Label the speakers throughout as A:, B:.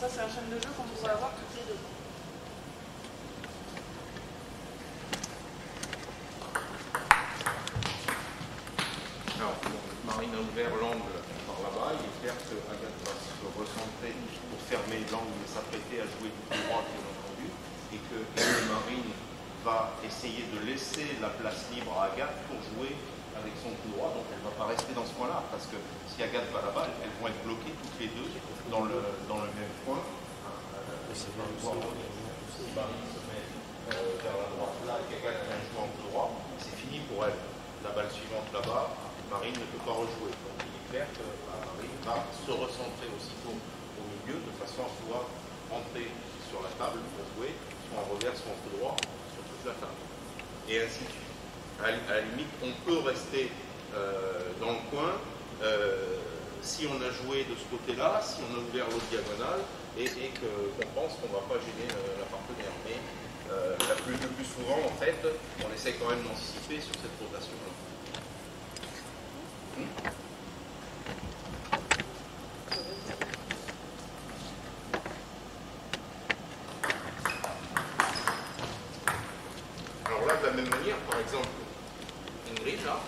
A: Ça, c'est un chaîne de jeu qu'on pourrait avoir toutes les deux.
B: Alors, Marine a ouvert l'angle par là-bas. Il est clair que Agathe va se recentrer pour fermer l'angle et s'apprêter à jouer du coup droit, bien entendu. Et que Marine va essayer de laisser la place libre à Agathe pour jouer avec son coup droit. Donc elle ne va pas rester dans ce coin-là. Parce que si Agathe va là-bas, elles vont être bloquées toutes les deux dans le même coin. Marine se met vers la droite là et qu'Agathe vient jouer en coup droit. C'est fini pour elle. La balle suivante là-bas, Marine ne peut pas rejouer. Donc il est clair que Marine va se recentrer aussitôt au milieu de façon à pouvoir rentrer sur la table pour jouer, soit en revers, soit en coup droit, sur toute la table. Et ainsi de suite. À la limite, on peut rester dans le coin si on a joué de ce côté-là, si on a ouvert l'autre diagonale et qu'on pense qu'on ne va pas gêner la partenaire. Mais le plus souvent, en fait, on essaie quand même d'anticiper sur cette rotation-là. Alors là, de la même manière, par exemple, Ingrid, là,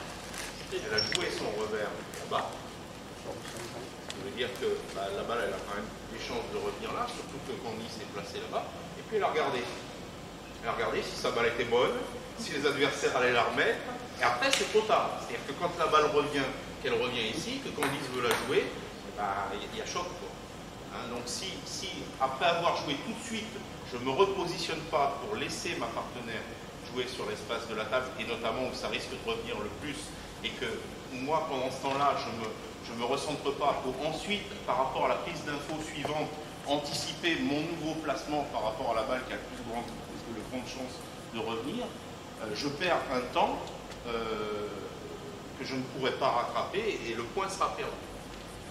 B: elle a joué son revers là-bas. Ça veut dire que la balle, elle a quand même des chances de revenir là, surtout que Candy s'est placé là-bas. Et puis elle a regardé. Elle a regardé si sa balle était bonne, si les adversaires allaient la remettre. Et après, c'est trop tard. C'est-à-dire que quand la balle revient, qu'elle revient ici, que Candice veut la jouer, il y a choc, quoi. Hein, donc si après avoir joué tout de suite, je ne me repositionne pas pour laisser ma partenaire jouer sur l'espace de la table, et notamment où ça risque de revenir le plus, et que moi, pendant ce temps-là, je ne me recentre pas pour ensuite, par rapport à la prise d'info suivante, anticiper mon nouveau placement par rapport à la balle qui a le plus grande chance de revenir, je perds un temps que je ne pourrais pas rattraper et le point sera perdu.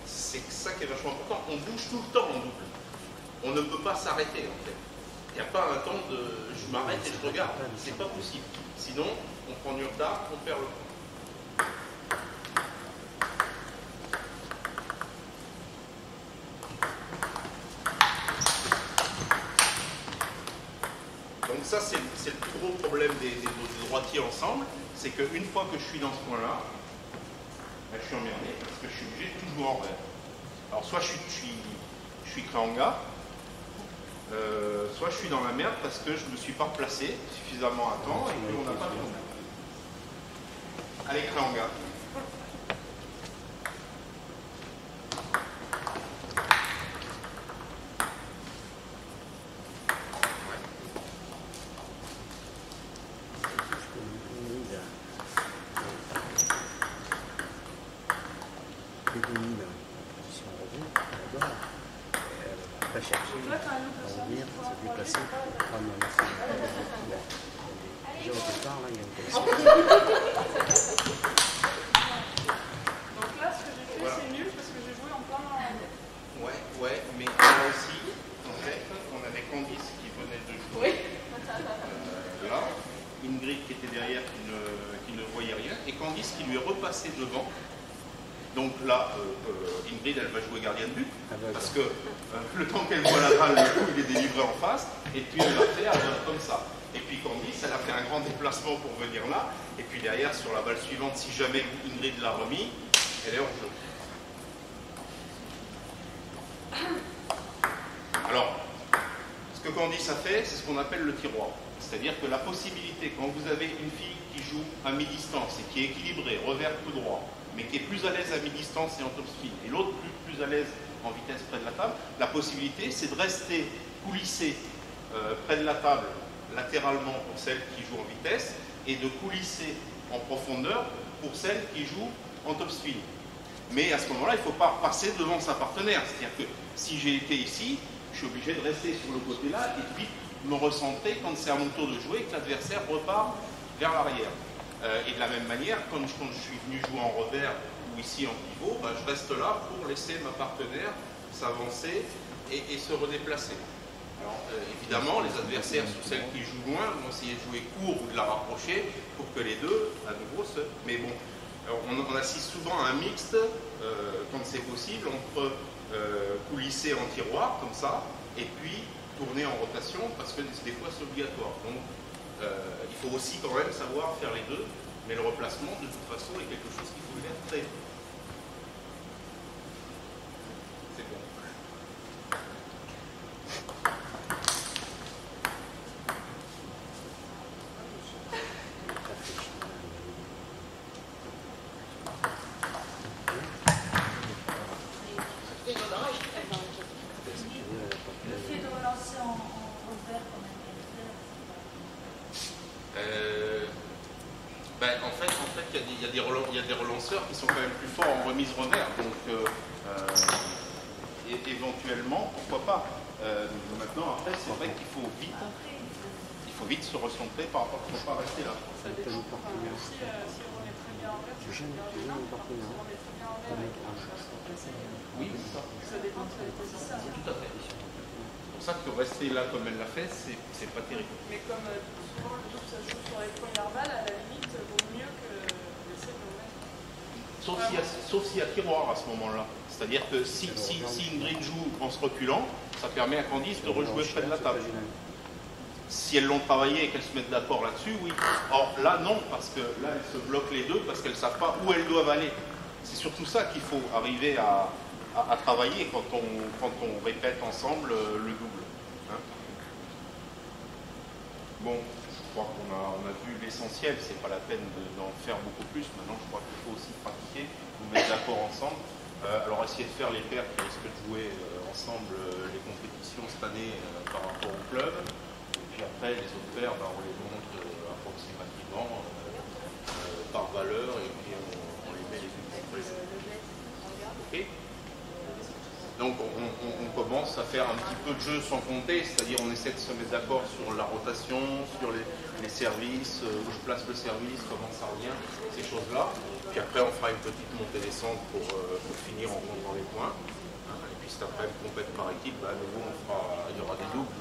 B: C'est ça qui est vachement important. On bouge tout le temps en double. On ne peut pas s'arrêter en fait. Il n'y a pas un temps de je m'arrête et je regarde. C'est pas possible. Sinon, on prend du retard, on perd le point. Donc ça, c'est le plus gros problème des droitiers ensemble, c'est qu'une fois que je suis dans ce point-là, je suis emmerdé parce que je suis obligé de tout jouer en revers. Alors soit je suis Kranga, soit je suis dans la merde parce que je ne me suis pas placé suffisamment à temps et qu'on n'a pas tourné. Allez, Kranga. Devant. Donc là, Ingrid, elle va jouer gardienne de but, parce que le temps qu'elle voit la balle, le coup, il est délivré en face, et puis elle va faire comme ça. Et puis Candice, elle a fait un grand déplacement pour venir là, et puis derrière, sur la balle suivante, si jamais Ingrid l'a remis, elle est hors jeu. Alors, ce que Candice a fait, c'est ce qu'on appelle le tiroir. C'est-à-dire que la possibilité, quand vous avez une fille qui joue à mi-distance et qui est équilibrée, revers coup droit, mais qui est plus à l'aise à mi-distance et en topspin, et l'autre plus à l'aise en vitesse près de la table, la possibilité, c'est de rester coulissé près de la table, latéralement pour celle qui joue en vitesse, et de coulisser en profondeur pour celle qui joue en topspin. Mais à ce moment-là, il ne faut pas passer devant sa partenaire. C'est-à-dire que si j'ai été ici, je suis obligé de rester sur le côté-là et puis me recentrer quand c'est à mon tour de jouer et que l'adversaire repart vers l'arrière. Et de la même manière, quand je suis venu jouer en revers ou ici en pivot, je reste là pour laisser ma partenaire s'avancer et se redéplacer. Alors, évidemment, les adversaires, sur celles qui jouent loin, vont essayer de jouer court ou de la rapprocher pour que les deux, à nouveau, se... Mais bon, On assiste souvent à un mixte, quand c'est possible, entre coulisser en tiroir, comme ça, et puis tourner en rotation, parce que des fois c'est obligatoire. Donc il faut aussi quand même savoir faire les deux, mais le replacement de toute façon est quelque chose qu'il faut faire très vite. C'est bon.
A: Le fait de relancer en revers quand même.
B: En fait, il y a des relanceurs qui sont quand même plus forts en remise revers. Donc, éventuellement, pourquoi pas. Maintenant, après, c'est vrai qu'il faut vite se recentrer par rapport, il ne faut pas rester là.
A: Ça dépend. Si on est très bien en vert, c'est super gênant. Si on est très bien en vert avec un
B: Oui, c'est ça.
A: ça dépend de la position.
B: Tout à fait. C'est pour ça que rester là comme elle l'a fait, c'est pas terrible.
A: Mais comme souvent le double ça joue sur les premières balles, à la limite, vaut mieux que d'essayer de le mettre.
B: Sauf s'il y a tiroir à ce moment-là. C'est-à-dire que si Ingrid joue en se reculant, ça permet à Candice de rejouer près de la table. Si elles l'ont travaillé et qu'elles se mettent d'accord là-dessus, oui. Or là, non, parce que là, elles se bloquent les deux parce qu'elles ne savent pas où elles doivent aller. C'est surtout ça qu'il faut arriver à travailler quand on répète ensemble le double. Hein. Bon, je crois qu'on a vu l'essentiel, c'est pas la peine d'en faire beaucoup plus. Maintenant, je crois qu'il faut aussi pratiquer, vous mettre d'accord ensemble. Alors, essayez de faire les paires qui risquent de jouer ensemble les compétitions cette année par rapport au club. Et puis après, les autres paires, on les montre approximativement par valeur et puis on les met les unes contre les autres. Okay. Donc on commence à faire un petit peu de jeu sans compter, c'est-à-dire on essaie de se mettre d'accord sur la rotation, sur les services, où je place le service, comment ça revient, ces choses-là. Puis après on fera une petite montée-descente pour finir en comptant les points. Et puis cet après, une compète par équipe, à nouveau il y aura des doubles.